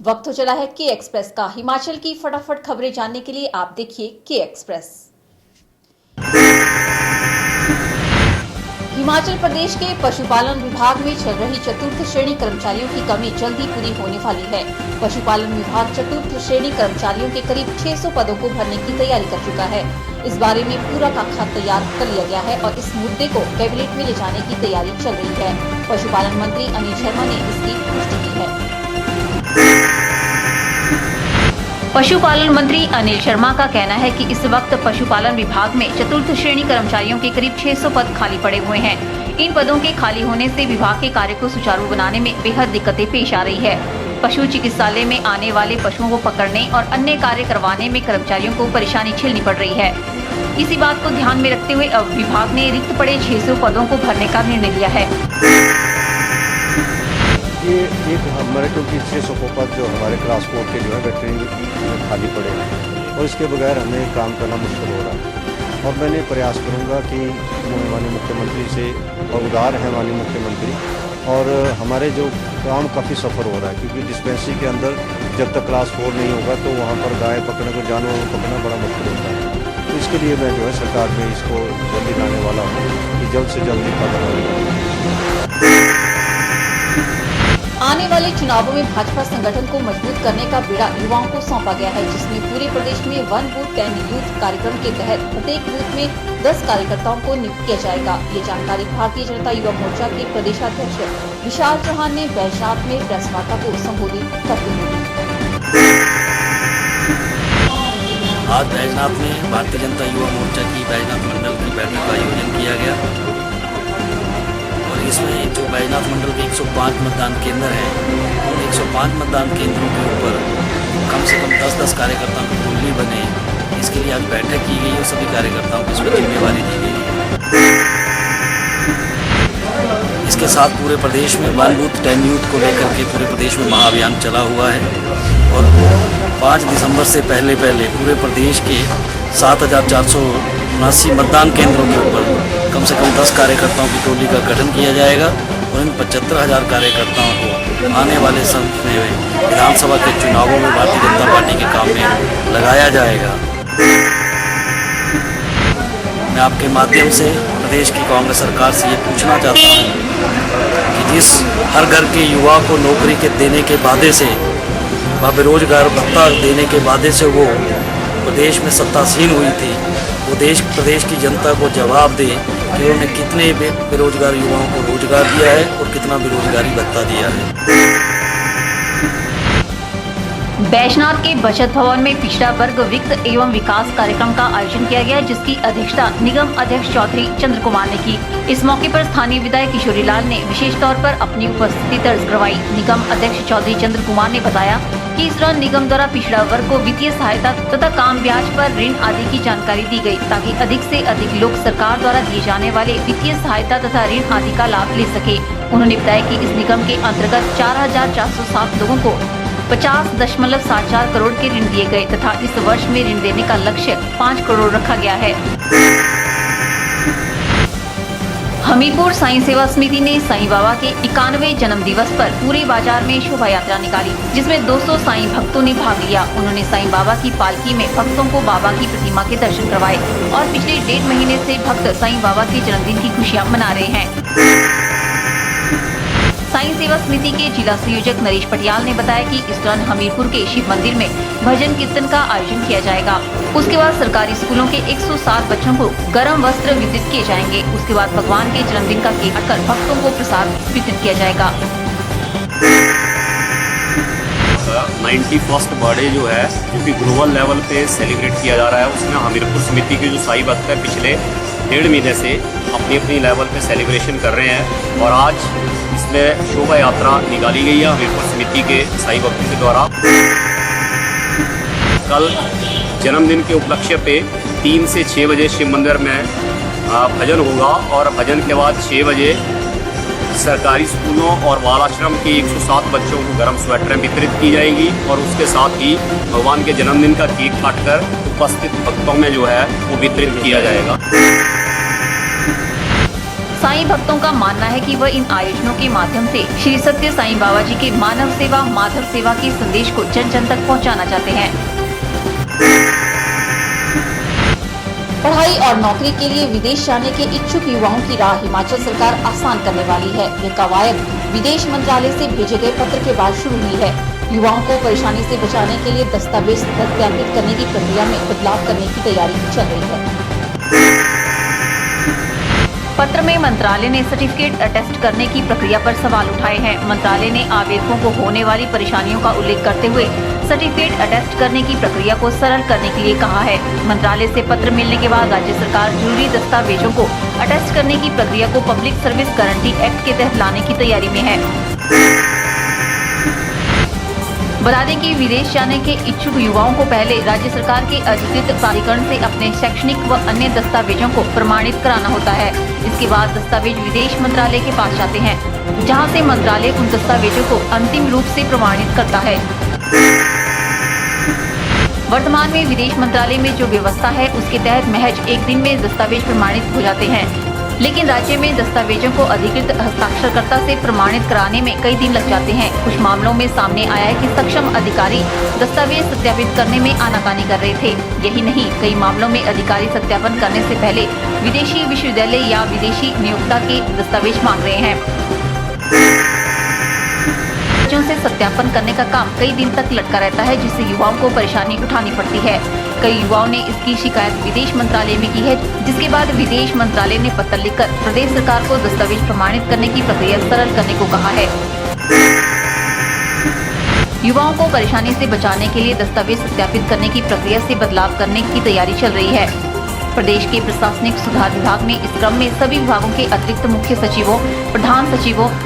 वक्त हो चला है के एक्सप्रेस का। हिमाचल की फटाफट खबरें जानने के लिए आप देखिए के एक्सप्रेस। हिमाचल प्रदेश के पशुपालन विभाग में चल रही चतुर्थ श्रेणी कर्मचारियों की कमी जल्द ही पूरी होने वाली है। पशुपालन विभाग चतुर्थ श्रेणी कर्मचारियों के करीब 600 पदों को भरने की तैयारी कर चुका है। इस बारे में पूरा खाका तैयार कर लिया गया है और इस मुद्दे को कैबिनेट में ले जाने की तैयारी चल रही है। पशुपालन मंत्री अनिल शर्मा ने इसकी पुष्टि की है। पशुपालन मंत्री अनिल शर्मा का कहना है कि इस वक्त पशुपालन विभाग में चतुर्थ श्रेणी कर्मचारियों के करीब 600 पद खाली पड़े हुए हैं। इन पदों के खाली होने से विभाग के कार्य को सुचारू बनाने में बेहद दिक्कतें पेश आ रही है। पशु चिकित्सालय में आने वाले पशुओं को पकड़ने और अन्य कार्य करवाने में कर्मचारियों को परेशानी झेलनी पड़ रही है। इसी बात को ध्यान में रखते हुए अब विभाग ने रिक्त पड़े 600 पदों को भरने का निर्णय लिया है। ये एक हमारे क्योंकि 600 पद जो हमारे क्लास 4 के जो है वेटरनरी में खाली पड़े हैं और इसके बगैर हमें काम करना मुश्किल हो रहा है। और मैंने प्रयास करूंगा कि माननीय मुख्यमंत्री से और उदार है माननीय मुख्यमंत्री, और हमारे जो काम काफ़ी सफ़र हो रहा है क्योंकि डिस्पेंसरी के अंदर जब तक क्लास 4 नहीं होगा तो वहाँ पर गाय पकड़ने को जानवर पकड़ना बड़ा मुश्किल होता है। तो इसके लिए मैं जो है सरकार में इसको जल्दी लाने वाला हूँ कि जल्द से जल्द कदम। आने वाले चुनावों में भाजपा संगठन को मजबूत करने का बीड़ा युवाओं को सौंपा गया है, जिसमें पूरे प्रदेश में 1 बूथ 10 यूथ कार्यक्रम के तहत प्रत्येक बूथ में 10 कार्यकर्ताओं को नियुक्त किया जाएगा। ये जानकारी भारतीय जनता युवा मोर्चा के प्रदेशाध्यक्ष विशाल चौहान ने बैजनाथ में प्रेस वार्ता को संबोधित करते हुए दी। आज बैजनाथ में भारतीय जनता युवा मोर्चा की बैजनाथ मंडल की बैठक का आयोजन किया गया और इसमें जो बैजनाथ मंडल के 105 मतदान केंद्र हैं, उन 105 मतदान केंद्रों के ऊपर कम से कम 10-10 कार्यकर्ताओं की टोली बने, इसके लिए आज बैठक की गई और सभी कार्यकर्ताओं को इसमें जिम्मेवारी दी गई है। इसके साथ पूरे प्रदेश में 1 बूथ 10 यूथ को लेकर के पूरे प्रदेश में महाअभियान चला हुआ है और 5 दिसंबर से पहले पूरे प्रदेश के 7,479 मतदान केंद्रों के ऊपर कम से कम 10 कार्यकर्ताओं की टोली का गठन किया जाएगा और इन 75,000 कार्यकर्ताओं को आने वाले समय में विधानसभा के चुनावों में भारतीय जनता पार्टी के काम में लगाया जाएगा। मैं आपके माध्यम से प्रदेश की कांग्रेस सरकार से ये पूछना चाहता हूँ कि जिस हर घर के युवा को नौकरी के देने के वादे से व बेरोजगार भत्ता देने के वादे से वो प्रदेश में सत्तासीन हुई थी, वो प्रदेश की जनता को जवाब दे कि उन्होंने कितने बेरोजगार युवाओं को रोजगार दिया है और कितना बेरोजगारी भत्ता दिया है। बैजनाथ के बचत भवन में पिछड़ा वर्ग वित्त एवं विकास कार्यक्रम का आयोजन किया गया, जिसकी अध्यक्षता निगम अध्यक्ष चौधरी चंद्र कुमार ने की। इस मौके पर स्थानीय विधायक किशोरी लाल ने विशेष तौर पर अपनी उपस्थिति दर्ज करवाई। निगम अध्यक्ष चौधरी चंद्र कुमार ने बताया कि इस दौरान निगम द्वारा पिछड़ा वर्ग को वित्तीय सहायता तथा कम ब्याज पर ऋण आदि की जानकारी दी गई, ताकि अधिक से अधिक लोग सरकार द्वारा दिए जाने वाले वित्तीय सहायता तथा ऋण आदि का लाभ ले सके। उन्होंने बताया कि इस निगम के अंतर्गत 4,407 लोगों को 50.74 करोड़ के ऋण दिए गए तथा इस वर्ष में ऋण देने का लक्ष्य 5 करोड़ रखा गया है। हमीरपुर साईं सेवा समिति ने साईं बाबा के 91वें जन्म दिवस पर पूरे बाजार में शोभा यात्रा निकाली, जिसमें 200 साईं भक्तों ने भाग लिया। उन्होंने साईं बाबा की पालकी में भक्तों को बाबा की प्रतिमा के दर्शन करवाए और पिछले 1.5 महीने से भक्त साईं बाबा के जन्मदिन की खुशियाँ मना रहे हैं। साईं सेवा समिति के जिला संयोजक नरेश पटियाल ने बताया कि इस दौरान हमीरपुर के शिव मंदिर में भजन कीर्तन का आयोजन किया जाएगा। उसके बाद सरकारी स्कूलों के 107 बच्चों को गर्म वस्त्र वितरित किए जाएंगे। उसके बाद भगवान के जन्मदिन का केक काटकर भक्तों को प्रसाद वितरित किया जाएगा। 91st बर्थडे जो है जो कि ग्लोबल लेवल पे सेलिब्रेट किया जा रहा है, उसमें हमीरपुर समिति के जो साईं भक्त है पिछले 1.5 महीने से अपनी लेवल पे सेलिब्रेशन कर रहे हैं और आज इसमें शोभा यात्रा निकाली गई है हमीरपुर समिति के साईं भक्तों के द्वारा। कल जन्मदिन के उपलक्ष्य पे 3 से 6 बजे शिव मंदिर में भजन होगा और भजन के बाद 6 बजे सरकारी स्कूलों और बाल आश्रम के 107 बच्चों को गर्म स्वेटर वितरित की जाएगी और उसके साथ ही भगवान के जन्मदिन का केक काटकर उपस्थित भक्तों में जो है वो वितरित किया जाएगा। साईं भक्तों का मानना है कि वह इन आयोजनों के माध्यम से श्री सत्य साईं बाबा जी के मानव सेवा माधव सेवा के संदेश को जन जन तक पहुंचाना चाहते हैं। पढ़ाई और नौकरी के लिए विदेश जाने के इच्छुक युवाओं की राह हिमाचल सरकार आसान करने वाली है। यह कवायद विदेश मंत्रालय से भेजे गए पत्र के बाद शुरू हुई है। युवाओं को परेशानी से बचाने के लिए दस्तावेज सत्यापित करने की प्रक्रिया में बदलाव करने की तैयारी चल रही है। पत्र में मंत्रालय ने सर्टिफिकेट अटेस्ट करने की प्रक्रिया पर सवाल उठाए हैं। मंत्रालय ने आवेदकों को होने वाली परेशानियों का उल्लेख करते हुए सर्टिफिकेट अटेस्ट करने की प्रक्रिया को सरल करने के लिए कहा है। मंत्रालय से पत्र मिलने के बाद राज्य सरकार जरूरी दस्तावेजों को अटेस्ट करने की प्रक्रिया को पब्लिक सर्विस गारंटी एक्ट के तहत लाने की तैयारी में है। बता दें कि विदेश जाने के इच्छुक युवाओं को पहले राज्य सरकार के अधिकृत प्राधिकरण से अपने शैक्षणिक व अन्य दस्तावेजों को प्रमाणित कराना होता है। इसके बाद दस्तावेज विदेश मंत्रालय के पास जाते हैं, जहां से मंत्रालय उन दस्तावेजों को अंतिम रूप से प्रमाणित करता है। वर्तमान में विदेश मंत्रालय में जो व्यवस्था है उसके तहत महज एक दिन में दस्तावेज प्रमाणित हो जाते हैं, लेकिन राज्य में दस्तावेजों को अधिकृत हस्ताक्षरकर्ता से प्रमाणित कराने में कई दिन लग जाते हैं। कुछ मामलों में सामने आया है कि सक्षम अधिकारी दस्तावेज सत्यापित करने में आनाकानी कर रहे थे। यही नहीं, कई मामलों में अधिकारी सत्यापन करने से पहले विदेशी विश्वविद्यालय या विदेशी नियोक्ता के दस्तावेज मांग रहे हैं। बच्चों से सत्यापन करने का काम कई दिन तक लटका रहता है, जिससे युवाओं को परेशानी उठानी पड़ती है। कई युवाओं ने इसकी शिकायत विदेश मंत्रालय में की है, जिसके बाद विदेश मंत्रालय ने पत्र लिखकर प्रदेश सरकार को दस्तावेज प्रमाणित करने की प्रक्रिया सरल करने को कहा है। युवाओं को परेशानी से बचाने के लिए दस्तावेज सत्यापित करने की प्रक्रिया से बदलाव करने की तैयारी चल रही है। प्रदेश के प्रशासनिक सुधार विभाग ने इस क्रम में सभी विभागों के अतिरिक्त मुख्य सचिवों, प्रधान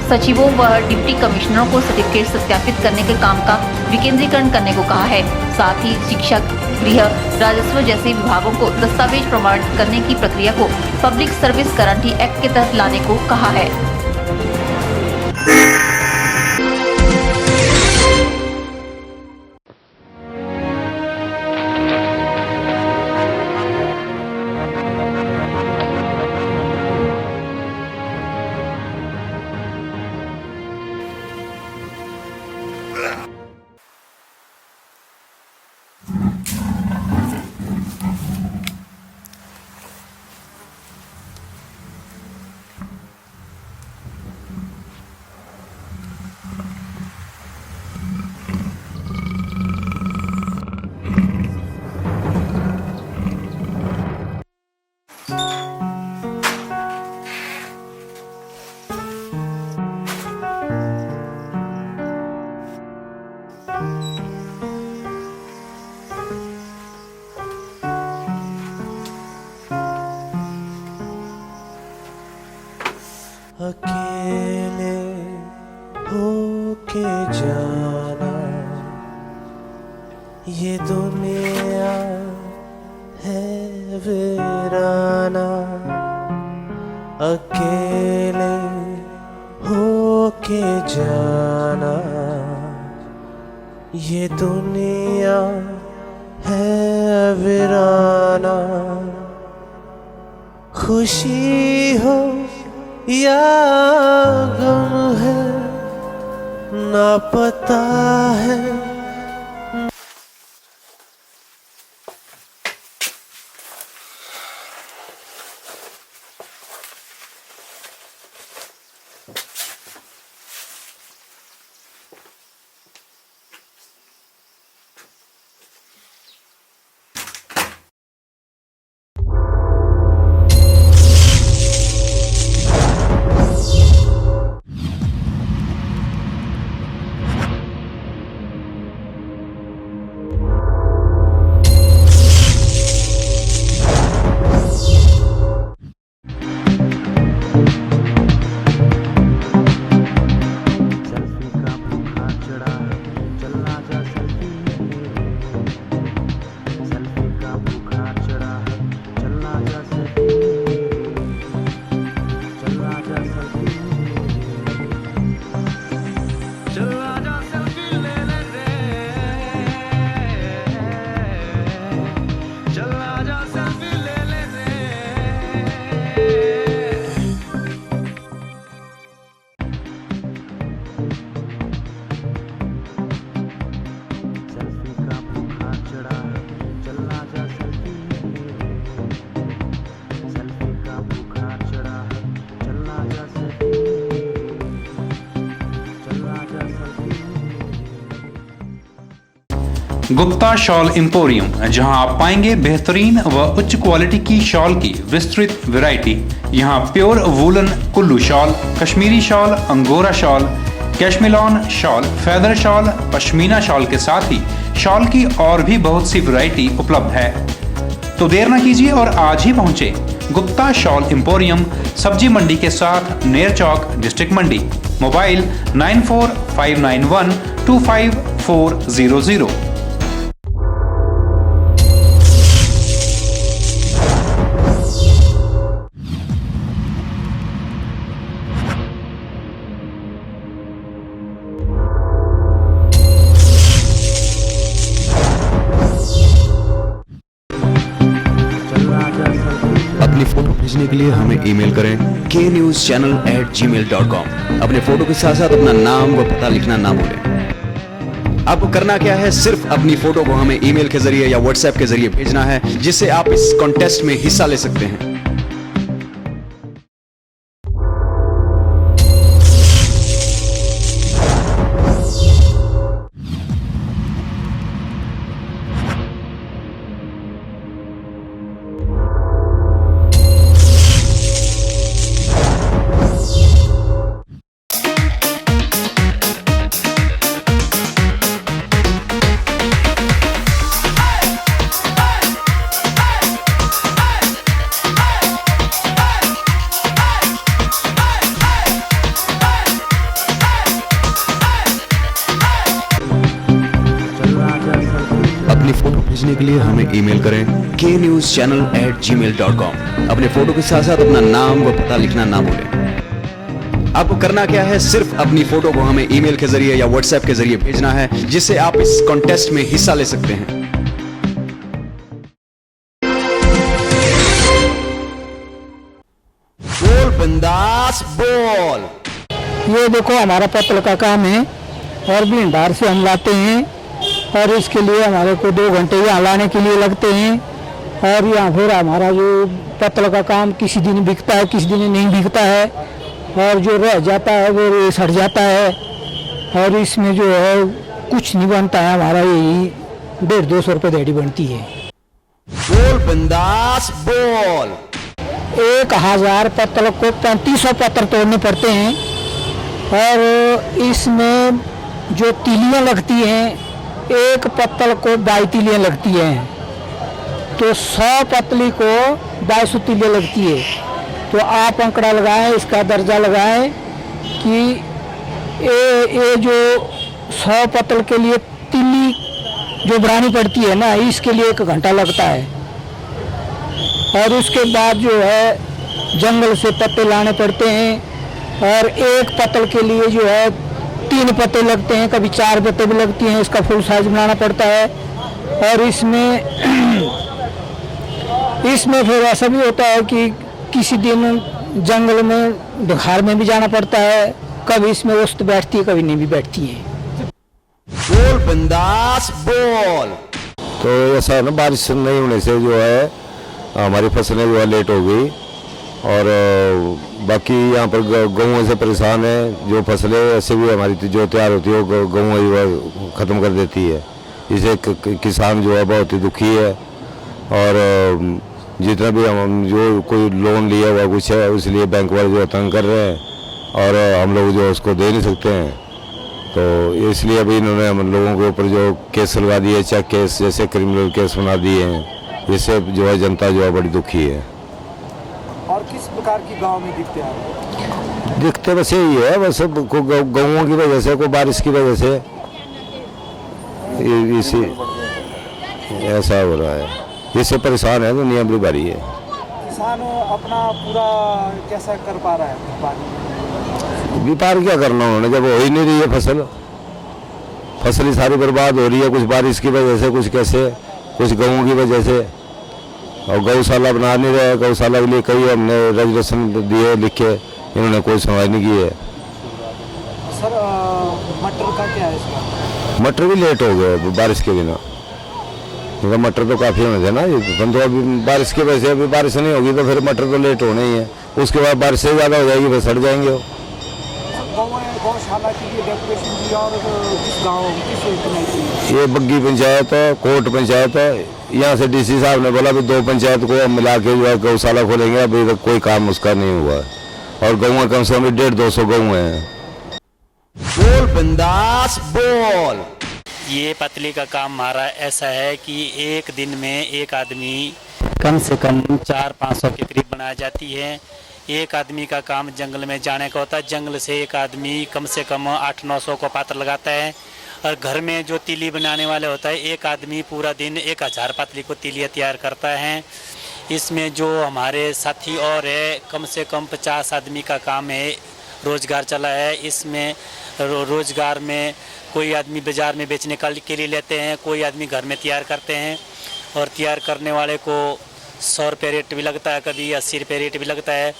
सचिवों व डिप्टी कमिश्नरों को सर्टिफिकेट सत्यापित करने के काम का विकेंद्रीकरण करने को कहा है। साथ ही शिक्षा, गृह, राजस्व जैसे विभागों को दस्तावेज प्रमाणित करने की प्रक्रिया को पब्लिक सर्विस गारंटी एक्ट के तहत लाने को कहा है। अकेले होके जाना, ये दुनिया है वीराना। अकेले होके जाना, ये दुनिया है वीराना। खुशी हो या गम है ना पता है। गुप्ता शॉल एम्पोरियम, जहां आप पाएंगे बेहतरीन व उच्च क्वालिटी की शॉल की विस्तृत वैरायटी। यहां pure woollen Kullu shawl, Kashmiri shawl, angora shawl, cashmilon shawl, feather shawl, pashmina shawl के साथ ही शॉल की और भी बहुत सी वैरायटी उपलब्ध है। तो देर न कीजिए और आज ही पहुंचे गुप्ता शॉल एम्पोरियम, सब्जी मंडी के साथ नेर चौक, डिस्ट्रिक्ट मंडी। मोबाइल 9459125400। अपनी फोटो भेजने के लिए हमें ईमेल करें knewschannel@gmail.com। अपने फोटो के साथ साथ अपना नाम व पता लिखना ना भूलें। आपको करना क्या है, सिर्फ अपनी फोटो को हमें ईमेल के जरिए या व्हाट्सएप के जरिए भेजना है, जिससे आप इस कॉन्टेस्ट में हिस्सा ले सकते हैं। अपनी फोटो भेजने के लिए हमें ईमेल करें knewschannel@gmail.com। अपने फोटो के साथ साथ अपना नाम व पता लिखना ना भूलें। आपको करना क्या है, सिर्फ अपनी फोटो को हमें ईमेल के जरिए या व्हाट्सएप के जरिए भेजना है, जिससे आप इस कॉन्टेस्ट में हिस्सा ले सकते हैं। बोल बिंदास बोल। ये देखो हमारा पत्तल का काम है और भीड़भाड़ से हम लाते हैं और इसके लिए हमारे को 2 घंटे यहाँ लाने के लिए लगते हैं। और यहाँ फिर हमारा जो पत्तल का काम किसी दिन बिकता है, किसी दिन नहीं बिकता है, और जो रह जाता है वो सड़ जाता है, और इसमें जो है कुछ नहीं बनता है। हमारा यही 150-200 रुपये दिहाड़ी बनती है। बोल बिंदास बोल। 1000 पत्तल को 3500 पत्थर तोड़ने पड़ते हैं, और इसमें जो तीलियाँ लगती हैं, एक पत्तल को 22 तीलियाँ लगती हैं, तो 100 पतली को 2200 तीलियाँ लगती है। तो आप आंकड़ा लगाएं, इसका दर्जा लगाएं कि ये जो 100 पत्तल के लिए तीली जो बनानी पड़ती है ना, इसके लिए 1 घंटा लगता है। और उसके बाद जो है जंगल से पत्ते लाने पड़ते हैं, और एक पत्तल के लिए जो है 3 पत्ते लगते हैं, कभी 4 पत्ते भी लगती हैं। इसका फुल साइज बनाना पड़ता है। और इसमें फिर ऐसा भी होता है कि किसी दिन जंगल में बुखार में भी जाना पड़ता है, कभी इसमें औसत बैठती है, कभी नहीं भी बैठती है। बोल बिंदास बोल। तो ऐसा है ना, बारिश नहीं होने से जो है हमारी फसलें जो है लेट हो गई, और बाकी यहाँ पर गेहूँ से परेशान है। जो फसलें ऐसे भी हमारी जो तैयार होती है वो गेहूँ ख़त्म कर देती है। इसे किसान जो है बहुत ही दुखी है, और जितना भी हम जो कोई लोन लिया हुआ कुछ है, इसलिए बैंक वाले जो तंग कर रहे हैं, और हम लोग जो उसको दे नहीं सकते हैं। तो इसलिए अभी इन्होंने हम लोगों के ऊपर जो केस लगा दिए, चेक केस जैसे क्रिमिनल केस बना दिए हैं। इससे जो है जनता जो है बड़ी दुखी है। और किस प्रकार की गांव में दिखते हैं? दिखते बस यही है, बस गेहूँ की वजह से, कोई बारिश की वजह से इसी ऐसा हो रहा है। इससे परेशान है, दुनिया बड़ी भारी है। किसान अपना पूरा कैसा कर पा रहा है व्यापार? क्या करना उन्होंने, जब हो ही नहीं रही है फसल ही सारी बर्बाद हो रही है, कुछ बारिश की वजह से, कुछ कैसे, कुछ गेहूँ की वजह से। और गौशाला बना नहीं रहे, गौशाला के लिए कई हमने रेजुलेशन दिए लिख के, इन्होंने कोई सुनवाई नहीं की है। सर मटर का क्या है इसका? मटर भी लेट हो गए बारिश के बिना, क्योंकि मटर तो काफ़ी होने थे ना, ये तो अभी बारिश की वजह से, अभी बारिश नहीं होगी तो फिर मटर तो लेट होने ही है। उसके बाद बारिश से ज़्यादा हो जाएगी, फिर सड़ जाएंगे वो। गौशाला के लिए डेकोरेशन किया और किस गाँव किस ये बग्गी पंचायत है, कोट पंचायत है। यहाँ से डीसी साहब ने बोला भी 2 पंचायत को हम मिला के जो है गौशाला खोलेंगे। अभी तक कोई काम उसका नहीं हुआ है और गऊ कम से कम 150-200 गऊ हैं। बोल बिंदास बोल। ये पतली का काम हमारा ऐसा है कि एक दिन में एक आदमी कम से कम 400-500 के करीब बनाई जाती है। एक आदमी का काम जंगल में जाने का होता है। जंगल से एक आदमी कम से कम 800-900 को पात्र लगाता है। और घर में जो तीली बनाने वाले होता है, एक आदमी पूरा दिन 1000 पतली को तीलियाँ तैयार करता है। इसमें जो हमारे साथी और है, कम से कम 50 आदमी का काम है, रोज़गार चला है। इसमें रोज़गार में कोई आदमी बाज़ार में बेचने के लिए लेते हैं, कोई आदमी घर में तैयार करते हैं। और तैयार करने वाले को 100 रुपये रेट भी लगता है, कभी 80 रुपये रेट भी लगता है,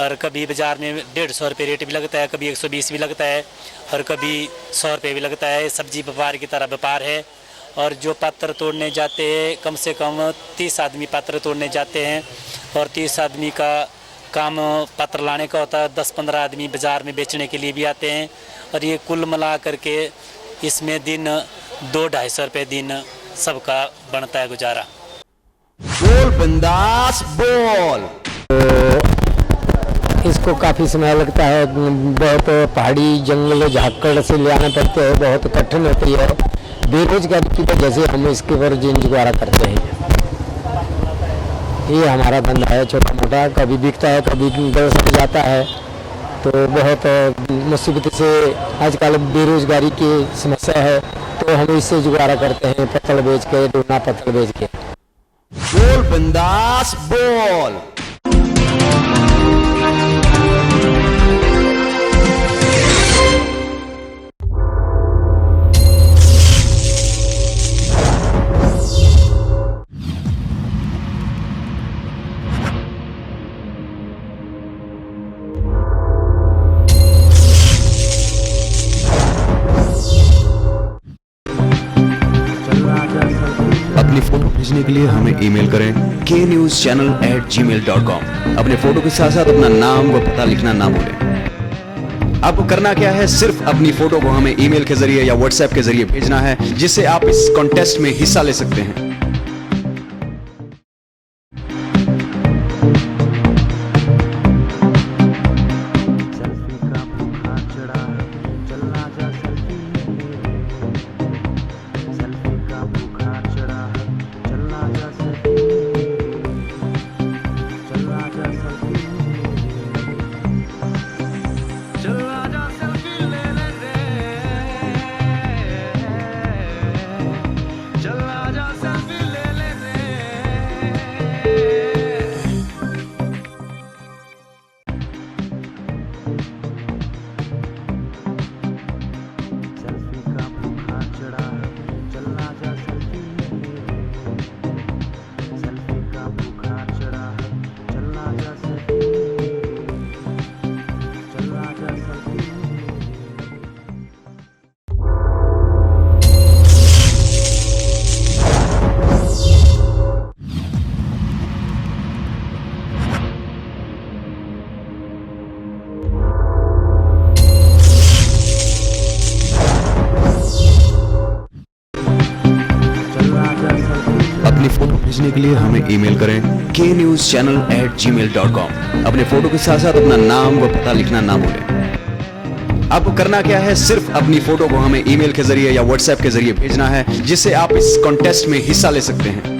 और कभी बाज़ार में 150 रुपये रेट भी लगता है, कभी 120 भी लगता है, और कभी 100 रुपये भी लगता है। सब्जी व्यापार की तरह व्यापार है। और जो पत्थर तोड़ने जाते हैं, कम से कम 30 आदमी पत्थर तोड़ने जाते हैं। और 30 आदमी का काम पत्थर लाने का होता है। 10-15 आदमी बाज़ार में बेचने के लिए भी आते हैं। और ये कुल मिला करके इसमें दिन 200-250 रुपये दिन सबका बनता है गुजारा। बोल बिंदास बोल। इसको काफ़ी समय लगता है, बहुत पहाड़ी जंगल झाकड़ से ले आने पड़ते हैं, बहुत कठिन होती है। बेरोजगारी की वजह से हम इसके ऊपर गुजारा करते हैं। ये हमारा धंधा है छोटा मोटा, कभी बिकता है कभी गल सड़ जाता है। तो बहुत मुसीबत से आजकल बेरोजगारी की समस्या है, तो हम इससे जुगाड़ा करते हैं, पत्थर बेच के, डोना पत्थर बेच के। बोल बिंदास बोल। अपनी फोटो भेजने के लिए हमें ईमेल करें knewschannel@gmail.com। अपने फोटो के साथ साथ अपना नाम व पता लिखना ना भूलें। आपको करना क्या है, सिर्फ अपनी फोटो को हमें ईमेल के जरिए या व्हाट्सएप के जरिए भेजना है, जिससे आप इस कॉन्टेस्ट में हिस्सा ले सकते हैं। अपनी फोटो भेजने के लिए हमें ईमेल करें knewschannel@gmail.com। अपने फोटो के साथ साथ अपना नाम व पता लिखना ना भूलें। आपको करना क्या है, सिर्फ अपनी फोटो को हमें ईमेल के जरिए या व्हाट्सएप के जरिए भेजना है, जिससे आप इस कॉन्टेस्ट में हिस्सा ले सकते हैं।